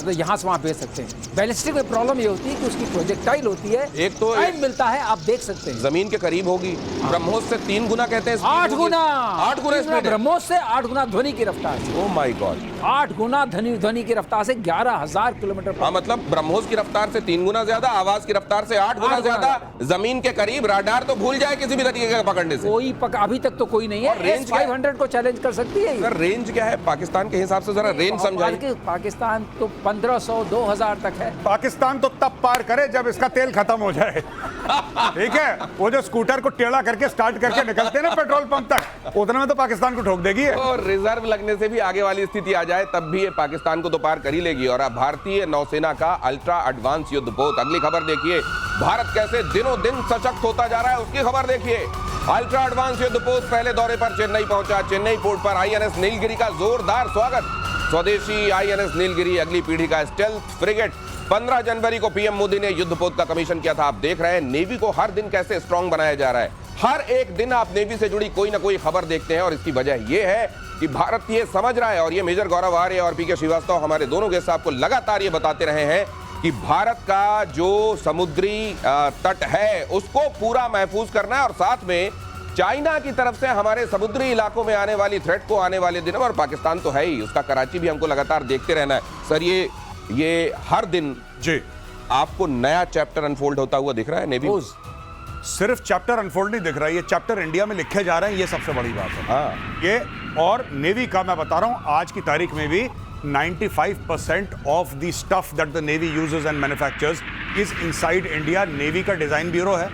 तो यहाँ से वहाँ भेज सकते हैं। बैलिस्टिक में प्रॉब्लम ये होती है कि उसकी प्रोजेक्टाइल होती है, एक तो टाइम मिलता है, आप देख सकते हैं। जमीन के करीब होगी। ब्रह्मोस से 3 गुना कहते हैं, 8 गुना, 8 गुना स्पीड है। ब्रह्मोस से 8 गुना ध्वनि की रफ्तार से, ओ माय गॉड, 8 गुना ध्वनि की रफ्तार से 11,000 किलोमीटर। हाँ मतलब ब्रह्मोस की रफ्तार से 3 गुना ज्यादा, आवाज की रफ्तार से 8 गुना 8 गुना ज्यादा। जमीन के करीब राडार तो भूल जाए किसी भी तरीके का पकड़ने से। कोई अभी तक तो कोई नहीं और है। रेंज क्या है? 500 को चैलेंज कर सकती है ये। सर रेंज क्या है पाकिस्तान के हिसाब से, जरा रेंज समझाइए। पाकिस्तान तो 1500 2000 तक है। पाकिस्तान तो तब पार करे जब इसका तेल खत्म हो जाए। ठीक है, वो जो स्कूटर को टेढ़ा करके स्टार्ट करके निकलते हैं ना पेट्रोल पंप तक, उतने में तो पाकिस्तान को ठोक देगी। और रिजर्व लगने से भी आगे वाली स्थिति आ जाए तब भी ये पाकिस्तान को तो पार कर ही लेगी। और अब भारतीय नौसेना का अल्ट्रा एडवांस युद्धपोत। अगली खबर देखिए, भारत कैसे दिनों दिन सशक्त होता जा रहा है, उसकी खबर देखिए। अल्ट्रा एडवांस युद्धपोत पहले दौरे पर चेन्नई पहुंचा। चेन्नई पोर्ट पर INS नीलगिरी का जोरदार स्वागत। स्वदेशी INS नीलगिरी अगली पीढ़ी का स्टेल्थ फ्रिगेट। 15 जनवरी को पीएम मोदी ने युद्धपोत का कमीशन किया था। आप देख रहे हैं नेवी को हर दिन कैसे स्ट्रांग बनाया जा रहा है। हर एक दिन आप नेवी से जुड़ी कोई ना कोई खबर देखते हैं, और इसकी वजह यह है कि भारत ये समझ रहा है, और ये मेजर गौरव आर्य और पीके श्रीवास्तव हमारे दोनों गेस्ट आपको लगातार ये बताते रहे हैं कि भारत का जो समुद्री तट है उसको पूरा महफूज करना है, और साथ में चाइना की तरफ से हमारे समुद्री इलाकों में आने वाली थ्रेट को आने वाले दिनों, और पाकिस्तान तो है ही, उसका कराची भी हमको लगातार देखते रहना है। सर ये हर दिन जी आपको नया चैप्टर अनफोल्ड होता हुआ दिख रहा है नेवी में? सिर्फ चैप्टर अनफोल्ड नहीं दिख रहा है, ये चैप्टर इंडिया में लिखे जा रहे हैं, ये सबसे बड़ी बात है। हाँ। ये और नेवी का मैं बता रहा हूं आज की तारीख में भी 95% of the stuff that the navy uses and manufactures is inside India. Navy का डिजाइन ब्यूरो है,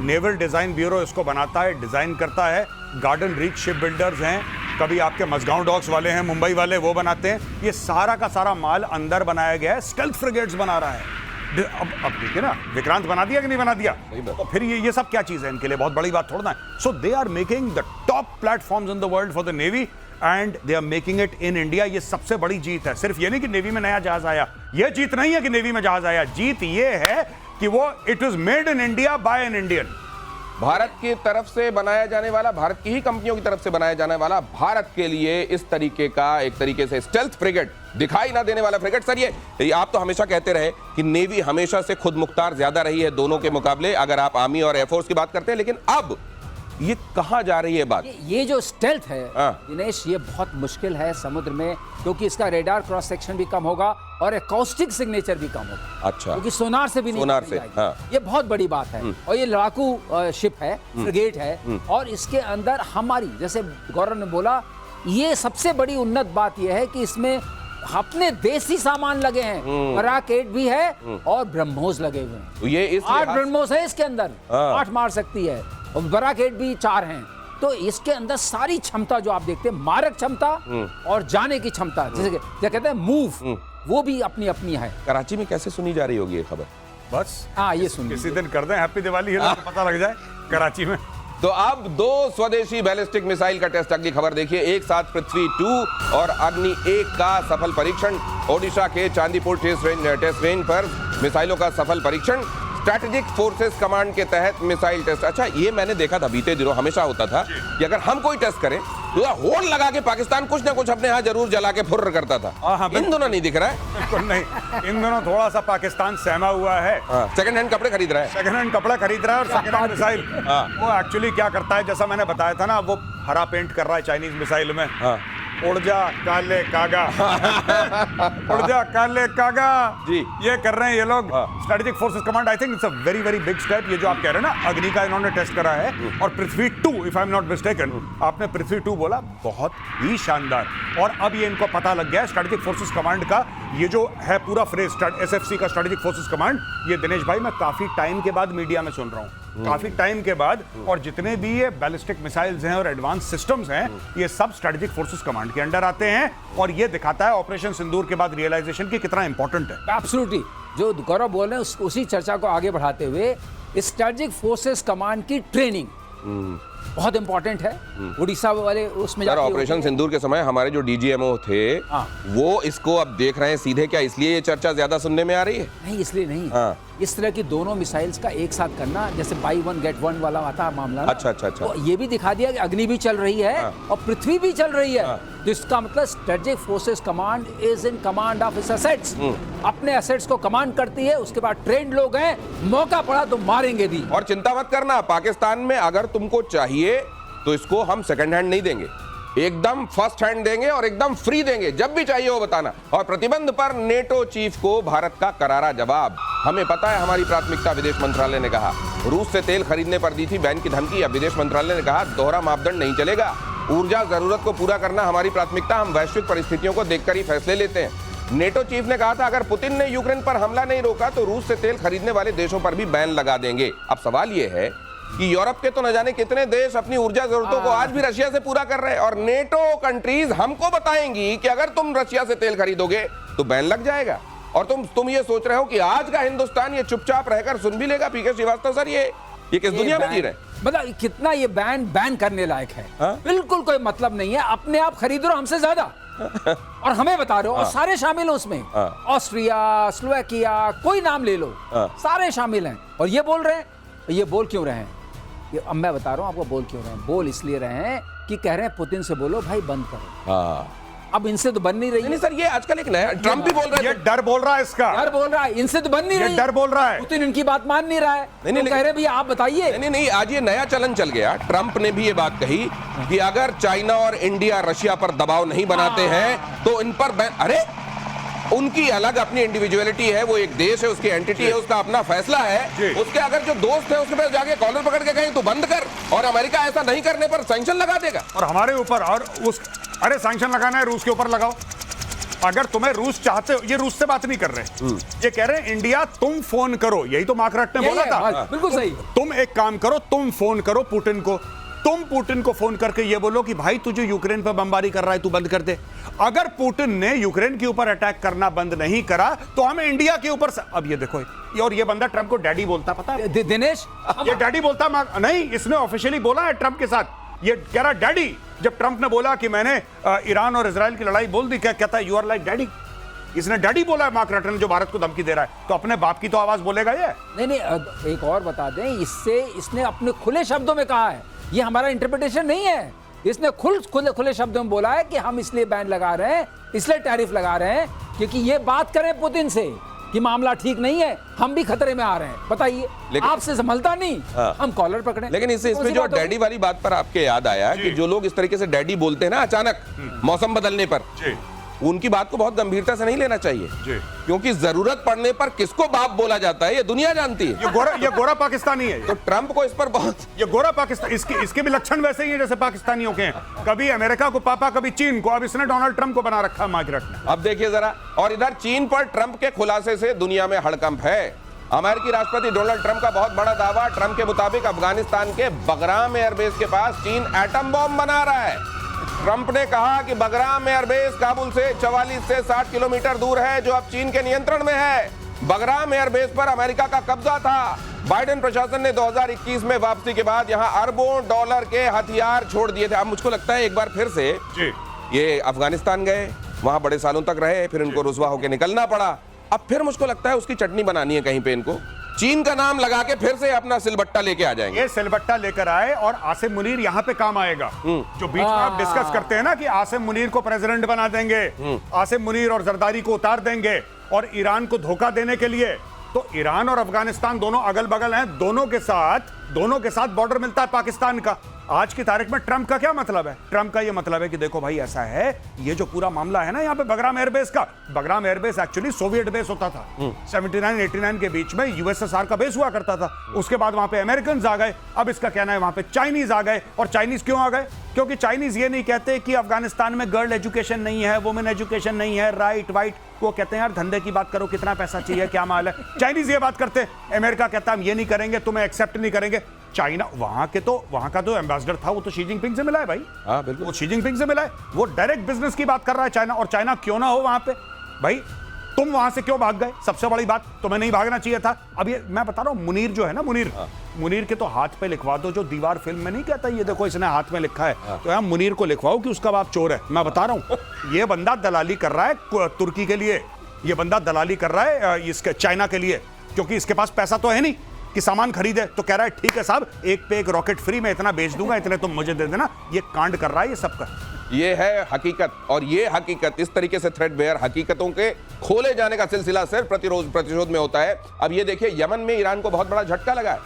नेवल डिजाइन ब्यूरो इसको बनाता है, डिजाइन करता है। गार्डन रीच शिप बिल्डर्स हैं, कभी आपके मसगांव डॉक्स वाले हैं, मुंबई वाले, वो बनाते हैं। ये सारा का सारा माल अंदर बनाया गया है, स्टेल्थ फ्रिगेट्स बना रहा है। अब देखिए ना, विक्रांत बना दिया कि नहीं बना दिया, तो फिर ये सब क्या चीज है इनके लिए, बहुत बड़ी बात थोड़ा ना है। So they are making the top platforms in the world for the navy and they are making it in India. ये सबसे बड़ी जीत है। सिर्फ ये नहीं कि नेवी में नया जहाज आया, ये जीत नहीं है कि नेवी में जहाज आया, जीत ये है कि वो it was made in India by an Indian. Bharat की तरफ से बनाया जाने वाला, भारत की ही कंपनियों की तरफ से बनाया जाने वाला, भारत के लिए इस तरीके का एक तरीके से स्टेल्थ फ्रिगेट, दिखाई ना देने वाला फ्रिगेट। सर ये आप तो हमेशा कहते रहे कि नेवी हमेशा से खुद मुख्तार ज्यादा रही है दोनों के मुकाबले, अगर आप आर्मी और एयरफोर्स की बात करते हैं, लेकिन अब ये कहां जा रही है बात? ये जो स्टेल्थ है हाँ। दिनेश, ये बहुत मुश्किल है समुद्र में, क्योंकि इसका रेडार क्रॉस सेक्शन भी कम होगा और एकॉस्टिक सिग्नेचर भी कम होगा। अच्छा, क्योंकि सोनार से भी नहीं सोनार पकड़ी से, जाएगी। हाँ। ये बहुत बड़ी बात है। और ये लड़ाकू शिप है, फ्रिगेट है, और इसके अंदर हमारी, जैसे गौरव ने बोला ये सबसे बड़ी उन्नत बात यह है कि इसमें अपने देसी सामान लगे हैं, पराकेट भी है और ब्रह्मोस लगे हुए हैं। तो ये इस 8 ब्रह्मोस है इसके अंदर, 8 मार सकती है, और पराकेट भी 4 हैं। तो इसके अंदर सारी क्षमता जो आप देखते हैं, मारक क्षमता और जाने की क्षमता, जैसे क्या कहते हैं मूव, वो भी अपनी अपनी है। कराची में कैसे सुनी जा रही होगी ये खबर? बस हाँ, ये सुनिए। किसी दिन कर दें हैप्पी दिवाली, ये लोगों को पता लग जाए कराची में। तो अब 2 स्वदेशी बैलिस्टिक मिसाइल का टेस्ट। अगली खबर देखिए, एक साथ पृथ्वी 2 और अग्नि 1 का सफल परीक्षण। ओडिशा के चांदीपुर टेस्ट रेंज पर मिसाइलों का सफल परीक्षण। स्ट्रैटेजिक फोर्सेस कमांड के तहत मिसाइल टेस्ट। अच्छा, ये मैंने देखा था बीते दिनों, हमेशा होता था कि अगर हम कोई टेस्ट करें तो होड़ लगा के पाकिस्तान कुछ ना कुछ अपने यहाँ जरूर जला के फुर्र करता था। हाँ, इन दोनों नहीं दिख रहा है। बिल्कुल नहीं, इन दोनों थोड़ा सा पाकिस्तान सहमा हुआ है। सेकंड हैंड कपड़े खरीद रहा है, सेकंड हैंड कपड़ा खरीद रहा है और सेकंड हैंड मिसाइल। वो एक्चुअली क्या करता है, जैसा मैंने बताया था ना, वो हरा पेंट कर रहा है चाइनीज मिसाइल में। उड़ जा काले कागा, उड़ जा काले कागा जी, ये कर रहे हैं ये लोग। Strategic forces command, I think it's a very very big step. ये जो आप कह रहे हैं ना, अग्नि का इन्होंने टेस्ट करा है, और पृथ्वी 2, if I am not mistaken, आपने पृथ्वी 2 बोला, बहुत ही शानदार। और अब ये इनको पता लग गया है स्ट्रेटेजिक फोर्सेस कमांड का, ये जो है पूरा फ्रेज एसएफसी का स्ट्रेटेजिक फोर्सेस कमांड, ये दिनेश भाई मैं काफी टाइम के बाद मीडिया में सुन रहा हूँ, काफी टाइम के बाद। और जितने भी ये बैलिस्टिक मिसाइल्स हैं और एडवांस सिस्टम्स हैं, ये सब स्ट्रेटेजिक फोर्सेस कमांड के अंडर आते हैं। और ये दिखाता है ऑपरेशन सिंदूर के बाद रियलाइजेशन की कितना इंपॉर्टेंट है। एब्सोल्युटली, जो गौरव बोल रहे हैं उसी चर्चा को आगे बढ़ाते हुए, स्ट्रेटेजिक फोर्सेस कमांड की ट्रेनिंग बहुत इंपॉर्टेंट है। उड़ीसा वाले उसमें सर, जाके ऑपरेशन सिंदूर के समय हमारे जो डीजीएमओ थे, वो इसको अब देख रहे हैं सीधे, क्या इसलिए ये चर्चा ज्यादा सुनने में आ रही है? नहीं, इसलिए नहीं। इस तरह की दोनों मिसाइल्स का एक साथ करना, जैसे बाई वन गेट वन वाला आता मामला ना, अच्छा अच्छा अच्छा, तो ये भी दिखा दिया कि अग्नि भी चल रही है और पृथ्वी भी चल रही है। तो इसका मतलब strategic forces command is in command of its assets, अपने एसेट्स को कमांड करती है। उसके बाद ट्रेंड लोग हैं, मौका पड़ा तो मारेंगे भी। और चिंता मत करना, पाकिस्तान में अगर तुमको चाहिए तो इसको हम सेकंड हैंड नहीं देंगे, एकदम फर्स्ट हैंड देंगे और एकदम फ्री देंगे, जब भी चाहिए वो बताना। और प्रतिबंध पर नेटो चीफ को भारत का करारा जवाब। हमें पता है हमारी प्राथमिकता, विदेश मंत्रालय ने कहा। रूस से तेल खरीदने पर दी थी बैन की धमकी, अब विदेश मंत्रालय ने कहा दोहरा मापदंड नहीं चलेगा। ऊर्जा जरूरत को पूरा करना हमारी प्राथमिकता, हम वैश्विक परिस्थितियों को देखकर ही फैसले लेते हैं। नेटो चीफ ने कहा था अगर पुतिन ने यूक्रेन पर हमला नहीं रोका तो रूस से तेल खरीदने वाले देशों पर भी बैन लगा देंगे। अब सवाल यह है कि यूरोप के तो न जाने कितने देश अपनी ऊर्जा जरूरतों को आज भी रशिया से पूरा कर रहे हैं, और नेटो कंट्रीज हमको बताएंगी कि अगर तुम रशिया से तेल खरीदोगे तो बैन लग जाएगा। और तुम ये सोच रहे हो कि आज का हिंदुस्तान ये चुपचाप रहकर सुन भी लेगा? पीके श्रीवास्तव सर, ये किस दुनिया में जी रहे हैं? मतलब कितना ये बैन करने लायक है? बिल्कुल कोई मतलब नहीं है। अपने आप खरीद रहे हो हमसे ज्यादा और हमें बता रहे हो, और सारे शामिल हैं उसमें, ऑस्ट्रिया, स्लोवाकिया, कोई नाम ले लो, सारे शामिल हैं। और ये बोल रहे हैं, ये बोल क्यों रहे हैं? ये अब मैं बता रहा हूं आपको बोल क्यों रहे हैं। बोल इसलिए रहे हैं कि कह रहे हैं पुतिन से बोलो भाई बंद करो। अब इनसे तो बन नहीं रही। नहीं सर, ये आजकल एक नया ट्रम्प भी बोल रहा है, ये डर बोल रहा है इसका, डर बोल रहा है, इनसे तो बन नहीं रही, डर बोल रहा है। पुतिन इनकी बात मान नहीं रहा है, नहीं, कह रहे भैया आप बताइए। नहीं, आज ये नया चलन चल गया। ट्रम्प ने भी ये बात कही कि अगर चाइना और इंडिया रशिया पर दबाव नहीं बनाते हैं तो इन पर बैन। अरे उनकी अलग अपनी इंडिविजुअलिटी है, वो एक देश है, उसकी एंटिटी है, उसका अपना फैसला है। उसके अगर जो दोस्त है उसके पास जाके कॉलर पकड़ के कहें तो बंद कर, और अमेरिका ऐसा नहीं करने पर सैंक्शन लगा देगा। और हमारे ऊपर और उस, अरे सैंक्शन लगाना है रूस के ऊपर लगाओ। अगर तुम्हें रूस चाहते हो, ये रूस से बात नहीं कर रहे, ये कह रहे हैं इंडिया तुम फोन करो, यही तो मार्क रट ने बोला था। बिल्कुल सही। तुम एक काम करो, तुम फोन करो पुतिन को, तुम पुतिन को फोन करके ये बोलो कि भाई तुझे यूक्रेन पर बमबारी कर रहा है, तू बंद कर दे। अगर पुतिन ने यूक्रेन के ऊपर अटैक करना बंद नहीं करा तो हमें इंडिया के ऊपर। अब ये देखो, और ये बंदा ट्रंप को डैडी बोलता, पता है दिनेश, ये डैडी बोलता नहीं, इसने ऑफिशियली बोला है ट्रंप के साथ, ये कह रहा डैडी। जब ट्रंप ने बोला कि मैंने ईरान और इजराइल की लड़ाई बोल दी, क्या कहता है, यू आर लाइक डैडी। इसने डैडी बोला है मार्क रट ने, जो भारत को धमकी दे रहा है, तो अपने बाप की तो आवाज बोलेगा ये। नहीं, एक और बता दें, इससे इसने अपने खुले शब्दों में कहा है, ये हमारा इंटरप्रिटेशन नहीं है, इसने खुले शब्दों में बोला है कि हम इसलिए बैन लगा रहे हैं, इसलिए टैरिफ लगा रहे हैं क्योंकि ये बात करें पुतिन से कि मामला ठीक नहीं है, हम भी खतरे में आ रहे हैं। बताइए, आपसे संभलता नहीं, हम कॉलर पकड़े। लेकिन इसमें जो डैडी वाली बात पर आपके याद आया कि जो लोग इस तरीके से डैडी बोलते हैं ना अचानक मौसम बदलने पर, उनकी बात को बहुत गंभीरता से नहीं लेना चाहिए जी। क्योंकि जरूरत पड़ने पर किसको बाप बोला जाता है ये दुनिया जानती है। ये गोरा पाकिस्तानी है। तो ट्रंप को इस पर बहुत, ये गोरा पाकिस्तान, इसके भी लक्षण वैसे ही हैं जैसे पाकिस्तानियों के हैं। कभी अमेरिका को पापा, कभी चीन को, अब इसने डोनाल्ड ट्रंप को बना रखा है मार्गरेट ने। अब देखिए जरा, और इधर चीन पर ट्रंप के खुलासे से दुनिया में हड़कंप है। अमेरिकी राष्ट्रपति डोनाल्ड ट्रंप का बहुत बड़ा दावा, ट्रंप के मुताबिक अफगानिस्तान के बगराम एयरबेस के पास चीन एटम बॉम्ब बना रहा है। ट्रंप ने कहा कि बगराम एयरबेस काबुल से 44 से 60 किलोमीटर दूर है, जो अब चीन के नियंत्रण में है। बगराम एयरबेस पर अमेरिका का कब्जा था। बाइडेन प्रशासन ने 2021 में वापसी के बाद यहां अरबों डॉलर के हथियार छोड़ दिए थे। अब मुझको लगता है एक बार फिर से जी। ये अफगानिस्तान गए, वहां बड़े सालों तक रहे, फिर इनको रुसवा होकर निकलना पड़ा। अब फिर मुझको लगता है उसकी चटनी बनानी है कहीं पे इनको, चीन का नाम लगा के फिर से अपना सिलबट्टा लेके आ जाएंगे। ये सिलबट्टा लेकर आए और आसिम मुनीर यहाँ पे काम आएगा। जो बीच में आप डिस्कस करते हैं ना कि आसिम मुनीर को प्रेसिडेंट बना देंगे, आसिम मुनीर और जरदारी को उतार देंगे और ईरान को धोखा देने के लिए, तो ईरान और अफगानिस्तान दोनों अगल बगल हैं, दोनों के साथ बॉर्डर मिलता है पाकिस्तान का। आज की तारीख में ट्रंप का क्या मतलब है? ट्रंप का ये मतलब है कि देखो भाई ऐसा है, ये जो पूरा मामला है ना यहाँ पे बगराम एयरबेस का, Bagram airbase actually Soviet base होता था। 79-89 के बीच में यूएसएसआर का बेस हुआ करता था। उसके बाद वहां पे अमेरिकन आ गए। अब इसका कहना है वहां पे चाइनीज आ गए। और चाइनीज क्यों आ गए? क्योंकि चाइनीज ये नहीं कहते कि अफगानिस्तान में गर्ल एजुकेशन नहीं है, वुमेन एजुकेशन नहीं है, राइट वाइट। वो कहते हैं यार धंधे की बात करो, कितना पैसा चाहिए, क्या माल है। चाइनीज ये बात करते हैं। अमेरिका कहता है हम ये नहीं करेंगे, तुम्हें एक्सेप्ट नहीं करेंगे। चाइना वहां का जो एम्बेसडर था वो तो शी जिनपिंग से मिला है भाई। हाँ बिल्कुल, वो शी जिनपिंग से मिला है। वो डायरेक्ट बिजनेस की बात कर रहा है चाइना। और चाइना क्यों ना हो वहां पे भाई, तुम वहां से क्यों भाग गए? सबसे बड़ी बात, तुम्हें नहीं भागना चाहिए था। अब ये मैं बता रहा हूं, मुनीर जो है ना, मुनीर के तो हाथ पे लिखवा दो, जो दीवार फिल्म में नहीं कहता ये देखो इसने हाथ में लिखा है, तो यार मुनीर को लिखवाओ कि उसका बाप चोर है। मैं बता रहा हूं, ये बंदा दलाली कर रहा है तुर्की के लिए, ये बंदा दलाली कर रहा है इसके चाइना के लिए, क्योंकि इसके पास पैसा तो है नहीं कि सामान खरीदे। तो कह रहा है ठीक है साहब, एक पे एक रॉकेट फ्री में इतना बेच दूंगा, इतने तुम मुझे दे देना। ये कांड कर रहा है ये सबका। ये है हकीकत, और ये हकीकत इस तरीके से थ्रेडबेयर हकीकतों के खोले जाने का सिलसिला सिर्फ प्रतिशोध में होता है। अब ये देखिए, यमन में ईरान को बहुत बड़ा झटका लगा है।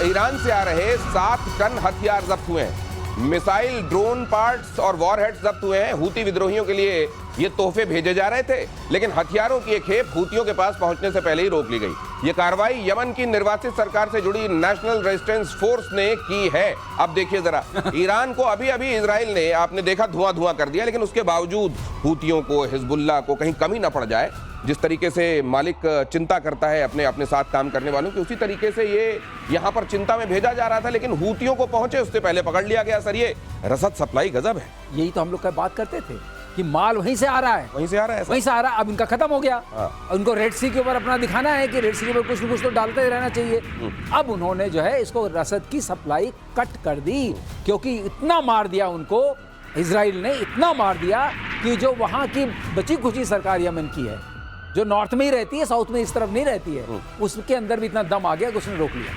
ईरान से आ रहे 7 टन हथियार जब्त हुए हैं, मिसाइल, ड्रोन पार्ट्स और वॉरहेड्स जब्त हुए हैं। हूती विद्रोहियों के लिए ये तोहफे भेजे जा रहे थे, लेकिन हथियारों की एक खेप हूतियों के पास पहुंचने से पहले ही रोक ली गई। ये कार्रवाई यमन की निर्वासित सरकार से जुड़ी नेशनल रेजिस्टेंस फोर्स ने की है। अब देखिए जरा, ईरान को अभी अभी इजराइल ने, आपने देखा, धुआं कर दिया, लेकिन उसके बावजूद हूतियों को, हिजबुल्लाह को कहीं कमी ना पड़ जाए। जिस तरीके से मालिक चिंता करता है अपने साथ काम करने वालों की, उसी तरीके से ये यहाँ पर चिंता में भेजा जा रहा था, लेकिन हूतियों को पहुंचे उससे पहले पकड़ लिया गया। सर ये रसद सप्लाई गजब है। यही तो हम लोग का बात करते थे कि माल वहीं से आ रहा है, वहीं से आ रहा है, वहीं से आ रहा है। अब इनका खत्म हो गया। उनको रेड सी के ऊपर अपना दिखाना है कि रेड सी के ऊपर कुछ न कुछ तो डालते ही रहना चाहिए। अब उन्होंने जो है इसको रसद की सप्लाई कट कर दी, क्योंकि इतना मार दिया उनको, इजराइल ने इतना मार दिया कि जो वहां की बची खुची सरकार यमन की है, जो नॉर्थ में ही रहती है, साउथ में इस तरफ नहीं रहती है, उसके अंदर भी इतना दम आ गया कि उसने रोक लिया।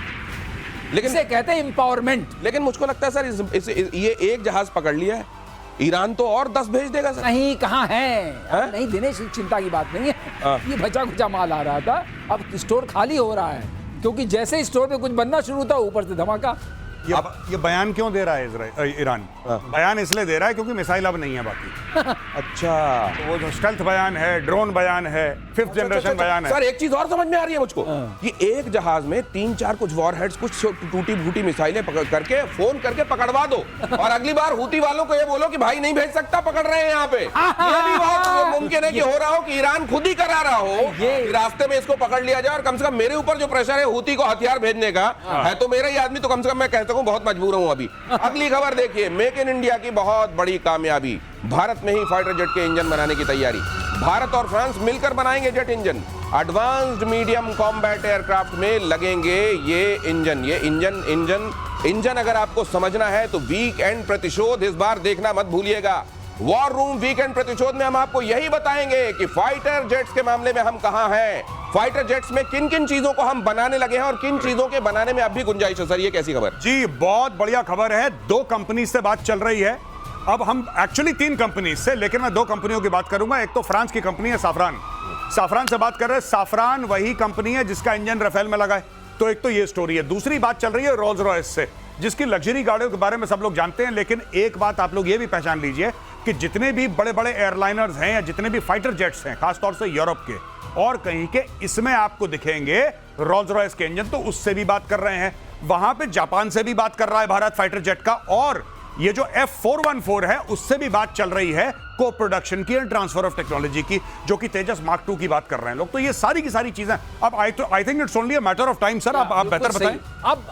लेकिन इसे कहते हैं एम्पावरमेंट। लेकिन मुझको लगता है सर ये एक जहाज पकड़ लिया है, ईरान तो और 10 भेज देगा सर। नहीं, कहाँ है? नहीं, दिनेश चिंता की बात नहीं है। ये बचा कुचा माल आ रहा था, अब स्टोर खाली हो रहा है, क्योंकि जैसे स्टोर पे कुछ बनना शुरू था, ऊपर से धमाका। ये बयान क्यों दे रहा है ईरान? बयान इसलिए दे रहा है क्योंकि मिसाइल अब नहीं है बाकी। अच्छा, तो वो जो स्टेल्थ बयान है, ड्रोन बयान है, 5th जनरेशन बयान है। सर एक चीज और समझ में आ रही है मुझको कि एक जहाज में 3-4 कुछ वॉरहेड्स, कुछ टूटी फूटी मिसाइलें पकड़ करके फोन करके पकड़वा दो, और अगली बार हूती वालों को ये बोलो कि भाई नहीं भेज सकता, पकड़ रहे हैं यहाँ पे। ये भी बहुत मुमकिन है कि हो रहा हो कि ईरान खुद ही करा रहा हो, रास्ते में इसको पकड़ लिया जाए, और कम से कम मेरे ऊपर जो प्रेशर है हूती को हथियार भेजने का है, तो मेरा ही आदमी, तो कम से कम मैं कहता हूं बहुत मजबूर हूं अभी। अगली खबर देखिए, मेक इन इंडिया की बहुत बड़ी कामयाबी, भारत में ही फाइटर जेट के इंजन बनाने की तैयारी। भारत और फ्रांस मिलकर बनाएंगे jet engine. Advanced medium combat aircraft में लगेंगे ये इंजन अगर आपको समझना है तो वीकेंड प्रतिशोध इस बार देखना मत भूलिएगा। वॉर रूम वीकेंड प्रतिशोध में हम आपको यही बताएंगे कि फाइटर जेट्स के मामले में हम कहां हैं, फाइटर जेट्स में किन किन चीजों को हम बनाने लगे हैं और किन चीजों के बनाने में अब भी गुंजाइश है। सर ये कैसी खबर? जी बहुत बढ़िया खबर है। 2 कंपनी से बात चल रही है। अब हम एक्चुअली 3 कंपनी से, लेकिन मैं 2 कंपनियों की बात करूंगा। एक तो फ्रांस की कंपनी है साफरान से बात कर रहे हैं। साफरान वही कंपनी है जिसका इंजन राफेल में लगा है। तो एक तो ये स्टोरी है। दूसरी बात चल रही है रोल्स रॉयस से, जिसकी लग्जरी गाड़ियों के बारे में सब लोग जानते हैं, लेकिन एक बात आप लोग ये भी पहचान लीजिए कि जितने भी बड़े बड़े एयरलाइनर्स हैं या जितने भी फाइटर जेट्स हैं, खासतौर से यूरोप के और कहीं के, इसमें आपको दिखेंगे रोल्स रॉयस के इंजन। तो उससे भी बात कर रहे हैं, वहां पे जापान से भी बात कर रहा है भारत फाइटर जेट का, और ये जो F414 है उससे भी बात चल रही है को प्रोडक्शन की, ट्रांसफर ऑफ टेक्नोलॉजी की, जो कि तेजस मार्क 2 की बात कर रहे हैं लोग। तो ये सारी की सारी चीजें अब I think it's only a matter of time. Sir आप बेहतर बताएं।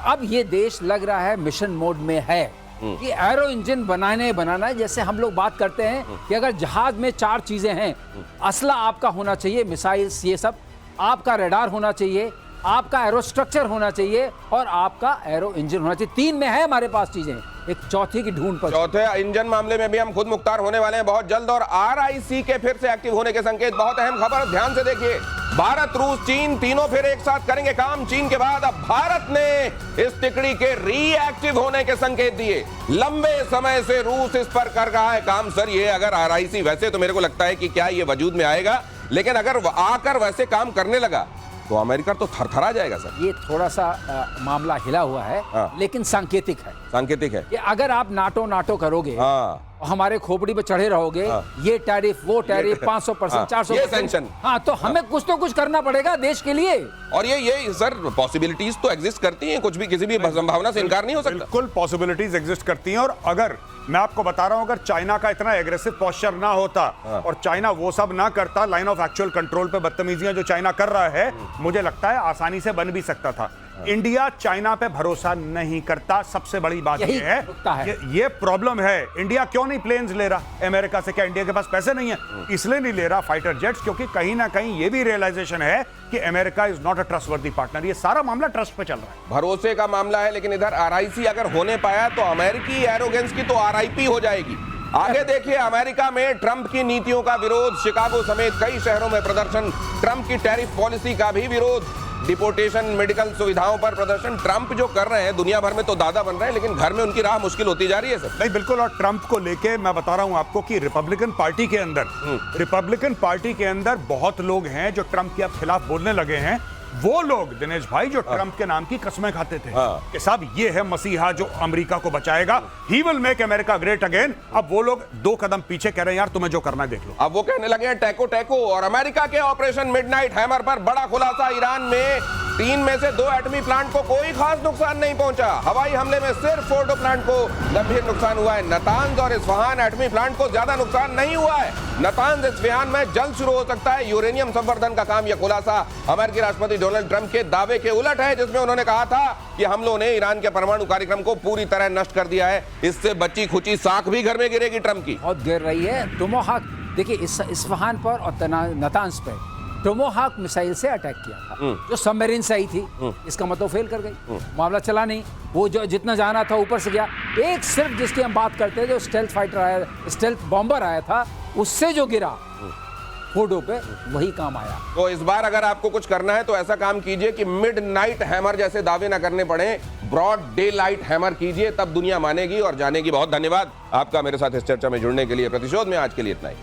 अब ये देश लग रहा है मिशन मोड में है कि एरो इंजन बनाना है। जैसे हम लोग बात करते हैं कि अगर जहाज में 4 चीजें हैं, असला आपका होना चाहिए, मिसाइल्स, ये सब आपका, रडार होना चाहिए, आपका एरो स्ट्रक्चर होना चाहिए और आपका एरो इंजन होना चाहिए। 3 में है हमारे पास चीजें, एक चौथी की ढूंढ पर। चौथे इंजन मामले में भी हम खुद मुख्तार होने वाले हैं बहुत जल्द, और RIC के फिर से एक्टिव होने के संकेत। बहुत अहम खबर, ध्यान से देखिए। भारत, रूस, चीन तीनों फिर एक साथ करेंगे काम। चीन के बाद अब भारत ने इस तिकड़ी के रीएक्टिव होने के संकेत दिए। लंबे समय से रूस इस पर कर रहा है काम। सर ये अगर RIC, वैसे तो मेरे को लगता है कि क्या ये वजूद में आएगा, लेकिन अगर आकर वैसे काम करने लगा तो अमेरिका तो थरथरा जाएगा सर। ये थोड़ा सा मामला हिला हुआ है, लेकिन सांकेतिक है। सांकेतिक है कि अगर आप नाटो करोगे, हमारे खोपड़ी पे चढ़े रहोगे, ये टैरिफ, वो टैरिफ, 500%, 400%, सैंक्शन, तो हमें कुछ तो कुछ करना पड़ेगा देश के लिए। और ये सर पॉसिबिलिटीज तो एग्जिस्ट करती हैं, कुछ भी, किसी भी संभावना से इनकार नहीं हो सकता। बिल्कुल पॉसिबिलिटीज एग्जिस्ट करती हैं। और अगर मैं आपको बता रहा हूं, अगर चाइना का इतना एग्रेसिव पोस्चर ना होता और चाइना वो सब ना करता, लाइन ऑफ एक्चुअल कंट्रोल पे बदतमीजियां जो चाइना कर रहा है, मुझे लगता है आसानी से बन भी सकता था। इंडिया चाइना पे भरोसा नहीं करता, सबसे बड़ी बात ये है, ये प्रॉब्लम है। इंडिया क्यों नहीं प्लेन्स ले रहा अमेरिका से? क्या इंडिया के पास पैसे नहीं है इसलिए नहीं ले रहा फाइटर जेट्स? क्योंकि कहीं ना कहीं ये भी रियलाइजेशन है कि America is not a trustworthy partner. ये सारा मामला ट्रस्ट पे चल रहा है, भरोसे का मामला है। लेकिन इधर RIC अगर होने पाया तो अमेरिकी एरोगेंस की तो RIP हो जाएगी। आगे देखिए, अमेरिका में ट्रंप की नीतियों का विरोध, शिकागो समेत कई शहरों में प्रदर्शन, ट्रंप की टैरिफ पॉलिसी का भी विरोध, डिपोर्टेशन, मेडिकल सुविधाओं पर प्रदर्शन। ट्रंप जो कर रहे हैं, दुनिया भर में तो दादा बन रहे हैं, लेकिन घर में उनकी राह मुश्किल होती जा रही है सर। नहीं बिल्कुल। और ट्रंप को लेके मैं बता रहा हूं आपको कि रिपब्लिकन पार्टी के अंदर बहुत लोग हैं जो ट्रंप के खिलाफ बोलने लगे हैं। वो लोग, दिनेश भाई, जो ट्रंप के नाम की कसमें खाते थे कि साहब ये है मसीहा जो अमेरिका को बचाएगा, he will make America great again, अब वो लोग 2 कदम पीछे कह रहे हैं यार तुम्हें जो करना है देख लो। अब वो कहने लगे हैं टैको टैको। और अमेरिका के ऑपरेशन मिडनाइट हैमर पर बड़ा खुलासा, ईरान में 3 में से 2 एटमी प्लांट को कोई खास नुकसान नहीं पहुंचा। हवाई हमले में सिर्फ फोर्डो प्लांट को गंभीर नुकसान हुआ है। नातांज और इस्फहान एटमी प्लांट को ज्यादा नुकसान नहीं हुआ है। नातांज, इस्फहान में जल्द शुरू हो सकता है यूरेनियम संवर्धन का काम। यह खुलासा अमेरिकी राष्ट्रपति डोनाल्ड ट्रंप के दावे के उलट है, जिसमें उन्होंने कहा था कि हमलों ने ईरान के परमाणु कार्यक्रम को पूरी तरह नष्ट कर दिया है। इससे बची खुची साख भी घर में गिरेगी ट्रंप की। बहुत गिर रही है। टोमोहाक, देखिए इस्फहान पर और नातांज पर टोमोहाक मिसाइल से अटैक किया था, जो सबमरीन से आई थी। इसका मतलब फेल कर गई, मामला चला नहीं। वो जो जितना जाना था ऊपर से गया। एक सिर्फ जिसकी हम बात करते हैं, जो स्टेल्थ फाइटर आया, स्टेल्थ बॉम्बर आया था, उससे जो गिरा फोर्डो पे, वही काम आया। तो इस बार अगर आपको कुछ करना है तो ऐसा काम कीजिए कि मिडनाइट हैमर जैसे दावे ना करने पड़े, ब्रॉड डे लाइट हैमर कीजिए, तब दुनिया मानेगी और जानेगी। बहुत धन्यवाद आपका मेरे साथ इस चर्चा में जुड़ने के लिए। प्रतिशोध में आज के लिए इतना ही।